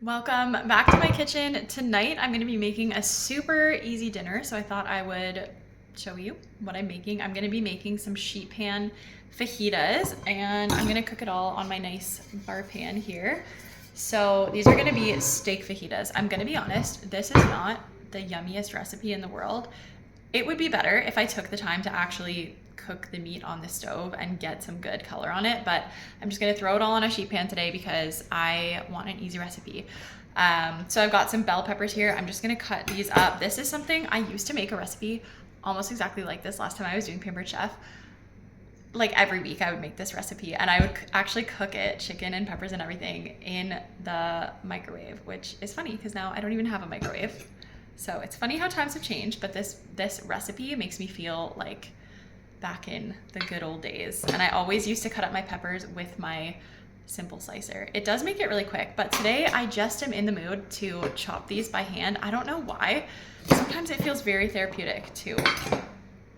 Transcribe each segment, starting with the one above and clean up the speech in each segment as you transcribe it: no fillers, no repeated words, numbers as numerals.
Welcome back to my kitchen. Tonight I'm going to be making a super easy dinner, so I thought I would show you what I'm making. I'm going to be making some sheet pan fajitas, and I'm going to cook it all on my nice bar pan here. So these are going to be steak fajitas. I'm going to be honest, this is not the yummiest recipe in the world. It would be better if I took the time to actually cook the meat on the stove and get some good color on it, but I'm just gonna throw it all on a sheet pan today because I want an easy recipe. So I've got some bell peppers here. I'm just gonna cut these up. This is something I used to make a recipe almost exactly like this last time I was doing Pampered Chef. Like every week I would make this recipe and I would actually cook it, chicken and peppers and everything, in the microwave, which is funny because now I don't even have a microwave. So it's funny how times have changed, but this recipe makes me feel like back in the good old days. And I always used to cut up my peppers with my simple slicer. It does make it really quick, but today I just am in the mood to chop these by hand. I don't know why. Sometimes it feels very therapeutic to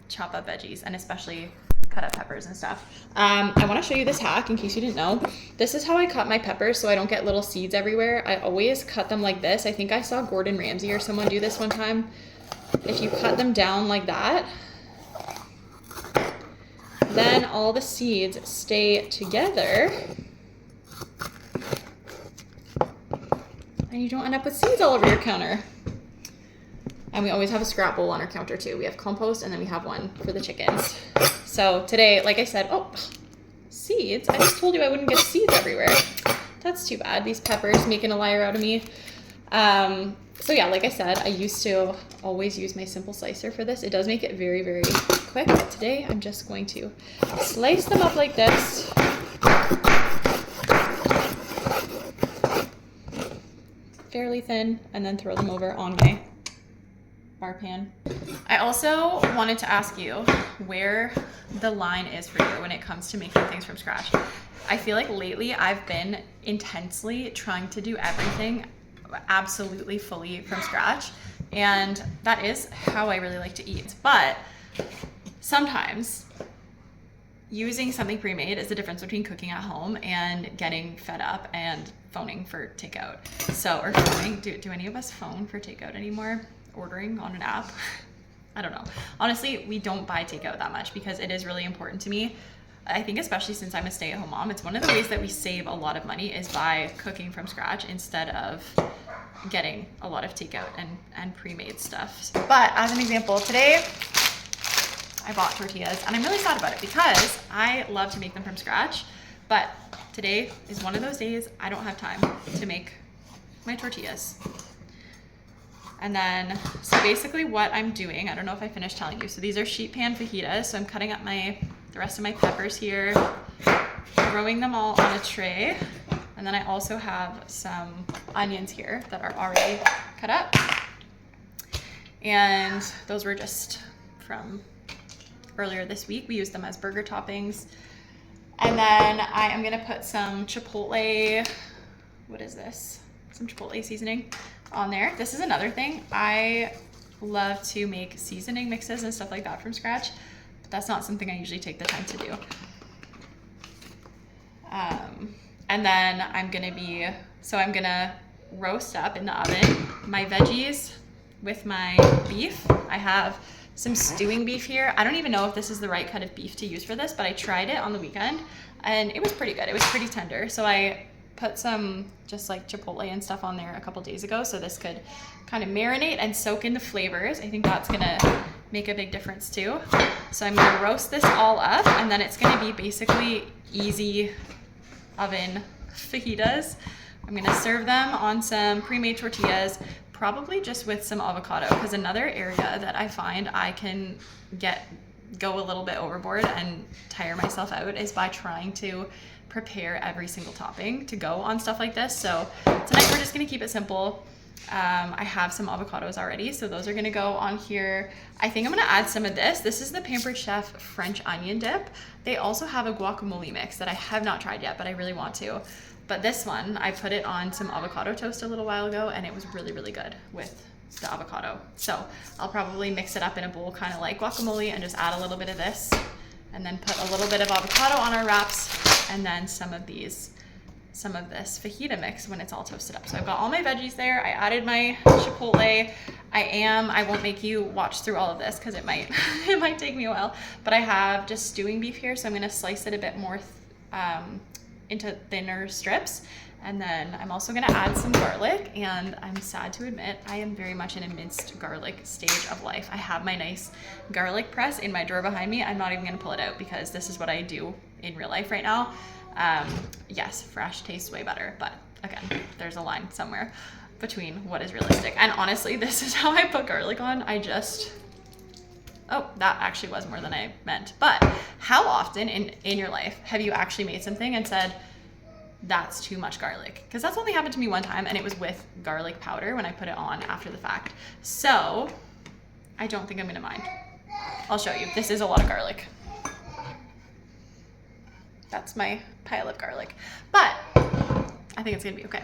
chop up veggies and especially cut up peppers and stuff. I want to show you this hack in case you didn't know. This is how I cut my peppers so I don't get little seeds everywhere. I always cut them like this. I think I saw Gordon Ramsay or someone do this one time. If you cut them down like that, then all the seeds stay together and you don't end up with seeds all over your counter. And we always have a scrap bowl on our counter too. We have compost and then we have one for the chickens. So today, like I said, seeds. I just told you I wouldn't get seeds everywhere. That's too bad. These peppers making a liar out of me. So yeah, like I said, I used to always use my simple slicer for this. It does make it very, very quick, but today I'm just going to slice them up like this. Fairly thin, and then throw them over on my bar pan. I also wanted to ask you where the line is for you when it comes to making things from scratch. I feel like lately I've been intensely trying to do everything absolutely fully from scratch, and that is how I really like to eat. But sometimes using something pre-made is the difference between cooking at home and getting fed up and phoning for takeout. Or phoning, do any of us phone for takeout anymore? Ordering on an app? I don't know. Honestly, we don't buy takeout that much because it is really important to me. I think especially since I'm a stay-at-home mom, it's one of the ways that we save a lot of money is by cooking from scratch instead of getting a lot of takeout and pre-made stuff. But as an example, today I bought tortillas and I'm really sad about it because I love to make them from scratch, but today is one of those days I don't have time to make my tortillas. And then, so basically what I'm doing, I don't know if I finished telling you, so these are sheet pan fajitas, so I'm cutting up the rest of my peppers here, throwing them all on a tray, and then I also have some onions here that are already cut up, and those were just from earlier this week. We used them as burger toppings. And then I am gonna put some chipotle, what is this? Some chipotle seasoning on there. This is another thing. I love to make seasoning mixes and stuff like that from scratch, but that's not something I usually take the time to do. And then I'm gonna roast up in the oven my veggies with my beef. I have some stewing beef here. I don't even know if this is the right cut of beef to use for this, but I tried it on the weekend and it was pretty good. It was pretty tender. So I put some just like chipotle and stuff on there a couple days ago so this could kind of marinate and soak in the flavors. I think that's gonna make a big difference too. So I'm gonna roast this all up and then it's gonna be basically easy oven fajitas. I'm gonna serve them on some pre-made tortillas, probably just with some avocado, because another area that I find I can go a little bit overboard and tire myself out is by trying to prepare every single topping to go on stuff like this. So tonight we're just gonna keep it simple. I have some avocados already, so those are gonna go on here. I think I'm gonna add some of this. This is the Pampered Chef French onion dip. They also have a guacamole mix that I have not tried yet, but I really want to. But this one, I put it on some avocado toast a little while ago and it was really, really good with the avocado. So I'll probably mix it up in a bowl kind of like guacamole and just add a little bit of this and then put a little bit of avocado on our wraps and then some of these some of this fajita mix when it's all toasted up. So I've got all my veggies there. I added my chipotle. I won't make you watch through all of this because it might take me a while, but I have just stewing beef here. So I'm gonna slice it a bit more into thinner strips. And then I'm also gonna add some garlic, and I'm sad to admit I am very much in a minced garlic stage of life. I have my nice garlic press in my drawer behind me. I'm not even gonna pull it out because this is what I do in real life right now. Yes, fresh tastes way better, but again, there's a line somewhere between what is realistic. And honestly, this is how I put garlic on. Oh, that actually was more than I meant. But how often in your life have you actually made something and said, that's too much garlic? Because that's only happened to me one time, and it was with garlic powder when I put it on after the fact. So I don't think I'm gonna mind. I'll show you. This is a lot of garlic. That's my pile of garlic, but I think it's gonna be okay.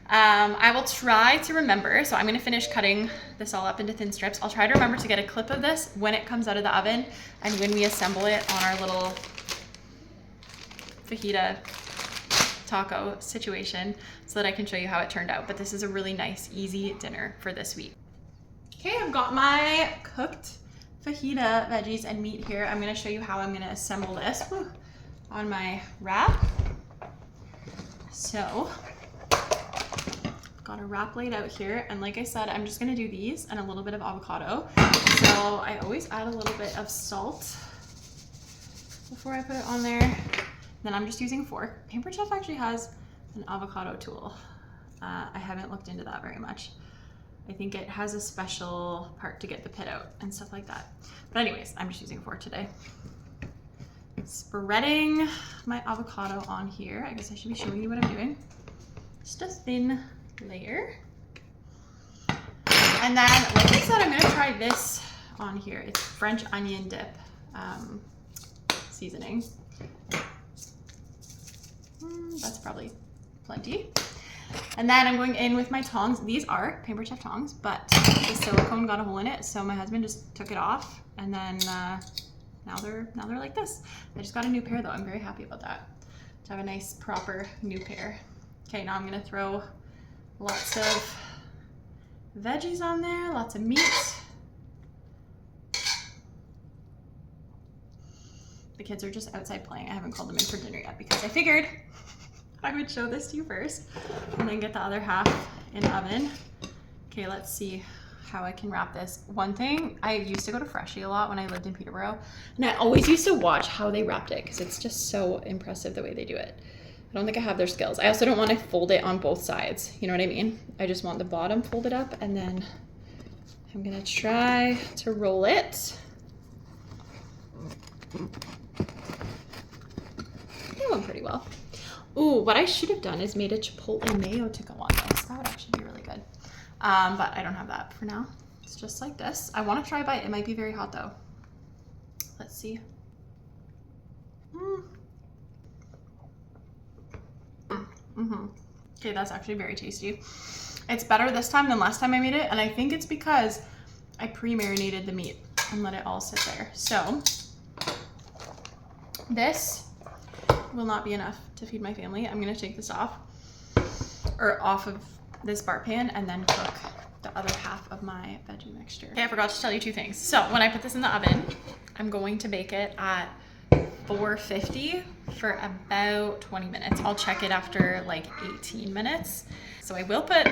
I will try to remember, so I'm gonna finish cutting this all up into thin strips. I'll try to remember to get a clip of this when it comes out of the oven and when we assemble it on our little fajita taco situation so that I can show you how it turned out. But this is a really nice, easy dinner for this week. Okay, I've got my cooked fajita veggies and meat here. I'm gonna show you how I'm gonna assemble this on my wrap. So, got a wrap laid out here, and like I said, I'm just gonna do these and a little bit of avocado. So I always add a little bit of salt before I put it on there. Then I'm just using a fork. Pampered Chef actually has an avocado tool. I haven't looked into that very much. I think it has a special part to get the pit out and stuff like that. But anyways, I'm just using a fork today. Spreading my avocado on here. I guess I should be showing you what I'm doing. Just a thin layer. And then, like I said, I'm gonna try this on here. It's French onion dip seasoning. That's probably plenty. And then I'm going in with my tongs. These are Pampered Chef tongs, but the silicone got a hole in it, so my husband just took it off, and then now they're like this. I just got a new pair though. I'm very happy about that. To have a nice proper new pair. Okay, now I'm gonna throw lots of veggies on there, lots of meat. The kids are just outside playing. I haven't called them in for dinner yet because I figured I would show this to you first and then get the other half in the oven. Okay, let's see how I can wrap this. One thing, I used to go to Freshie a lot when I lived in Peterborough, and I always used to watch how they wrapped it because it's just so impressive the way they do it. I don't think I have their skills. I also don't want to fold it on both sides. You know what I mean? I just want the bottom folded up, and then I'm gonna try to roll it. That went pretty well. Ooh, what I should have done is made a chipotle mayo to go on this. That would actually be really good. But I don't have that for now. It's just like this. I want to try a bite. It might be very hot though. Let's see. Okay, that's actually very tasty. It's better this time than last time I made it, and I think it's because I pre-marinated the meat and let it all sit there. So this will not be enough to feed my family. I'm gonna take this off of this bar pan and then cook the other half of my veggie mixture. Okay, I forgot to tell you two things. So when I put this in the oven, I'm going to bake it at 450 for about 20 minutes. I'll check it after like 18 minutes. So I will put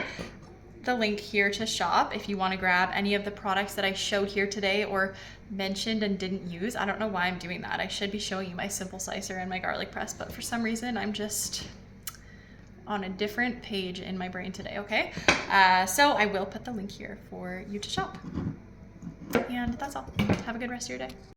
the link here to shop if you want to grab any of the products that I showed here today or mentioned and didn't use. I don't know why I'm doing that. I should be showing you my simple slicer and my garlic press, but for some reason I'm just on a different page in my brain today, okay? So I will put the link here for you to shop. And that's all. Have a good rest of your day.